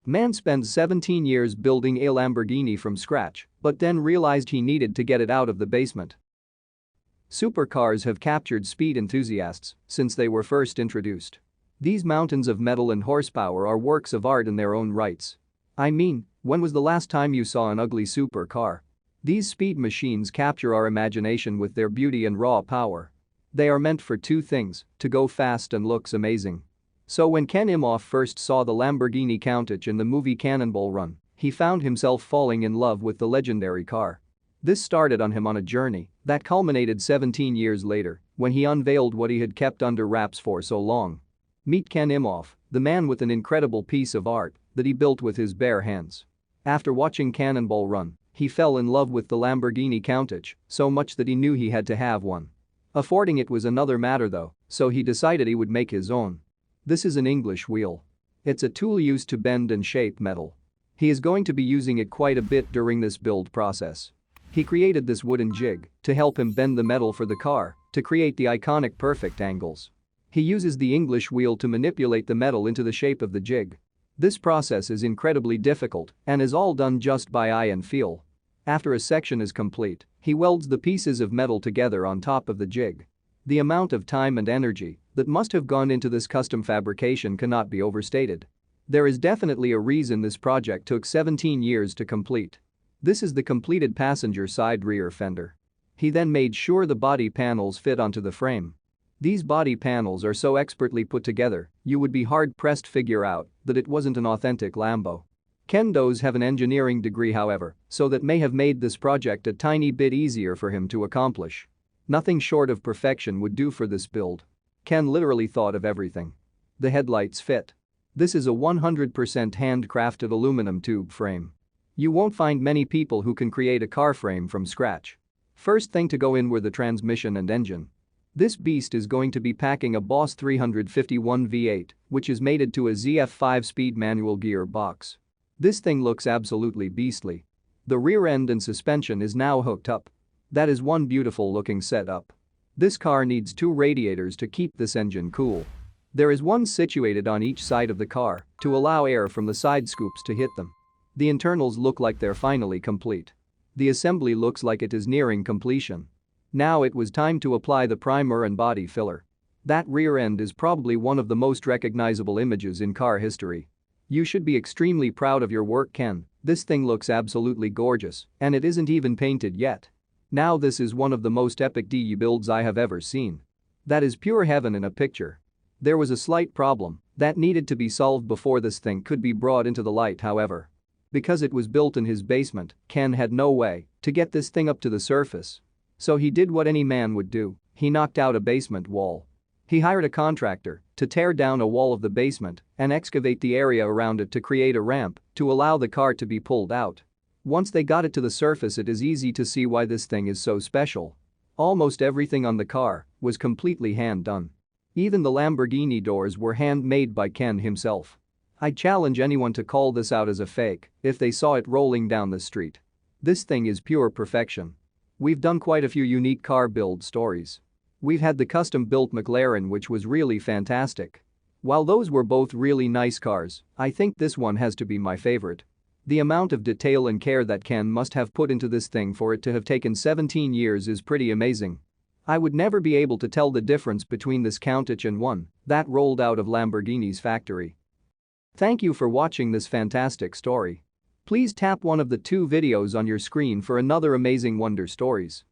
Man spends 17 years building a Lamborghini from scratch, but then realized he needed to get it out of the basement. Supercars have captured speed enthusiasts since they were first introduced. These mountains of metal and horsepower are works of art in their own rights. I mean, when was the last time you saw an ugly supercar? These speed machines capture our imagination with their beauty and raw power. They are meant for two things: to go fast and looks amazing. So when Ken Imhoff first saw the Lamborghini Countach in the movie Cannonball Run, he found himself falling in love with the legendary car. This started on him on a journey that culminated 17 years later when he unveiled what he had kept under wraps for so long. Meet Ken Imhoff, the man with an incredible piece of art that he built with his bare hands. After watching Cannonball Run, he fell in love with the Lamborghini Countach so much that he knew he had to have one. Affording it was another matter though, so he decided he would make his own. This is an English wheel. It's a tool used to bend and shape metal. He is going to be using it quite a bit during this build process. He created this wooden jig to help him bend the metal for the car to create the iconic perfect angles. He uses the English wheel to manipulate the metal into the shape of the jig. This process is incredibly difficult and is all done just by eye and feel. After a section is complete, he welds the pieces of metal together on top of the jig. The amount of time and energy that must have gone into this custom fabrication cannot be overstated. There is definitely a reason this project took 17 years to complete. This is the completed passenger side rear fender. He then made sure the body panels fit onto the frame. These body panels are so expertly put together, you would be hard-pressed to figure out that it wasn't an authentic Lambo. Ken does have an engineering degree however, so that may have made this project a tiny bit easier for him to accomplish. Nothing short of perfection would do for this build. Ken literally thought of everything. The headlights fit. This is a 100% handcrafted aluminum tube frame. You won't find many people who can create a car frame from scratch. First thing to go in were the transmission and engine. This beast is going to be packing a Boss 351 V8, which is mated to a ZF 5-speed manual gearbox. This thing looks absolutely beastly. The rear end and suspension is now hooked up. That is one beautiful looking setup. This car needs two radiators to keep this engine cool. There is one situated on each side of the car to allow air from the side scoops to hit them. The internals look like they're finally complete. The assembly looks like it is nearing completion. Now it was time to apply the primer and body filler. That rear end is probably one of the most recognizable images in car history. You should be extremely proud of your work, Ken. This thing looks absolutely gorgeous, and it isn't even painted yet. Now this is one of the most epic DU builds I have ever seen. That is pure heaven in a picture. There was a slight problem that needed to be solved before this thing could be brought into the light, however. Because it was built in his basement, Ken had no way to get this thing up to the surface. So he did what any man would do: he knocked out a basement wall. He hired a contractor to tear down a wall of the basement and excavate the area around it to create a ramp to allow the car to be pulled out. Once they got it to the surface, it is easy to see why this thing is so special. Almost everything on the car was completely hand-done. Even the Lamborghini doors were handmade by Ken himself. I challenge anyone to call this out as a fake if they saw it rolling down the street. This thing is pure perfection. We've done quite a few unique car build stories. We've had the custom-built McLaren, which was really fantastic. While those were both really nice cars, I think this one has to be my favorite. The amount of detail and care that Ken must have put into this thing for it to have taken 17 years is pretty amazing. I would never be able to tell the difference between this Countach and one that rolled out of Lamborghini's factory. Thank you for watching this fantastic story. Please tap one of the two videos on your screen for another amazing wonder stories.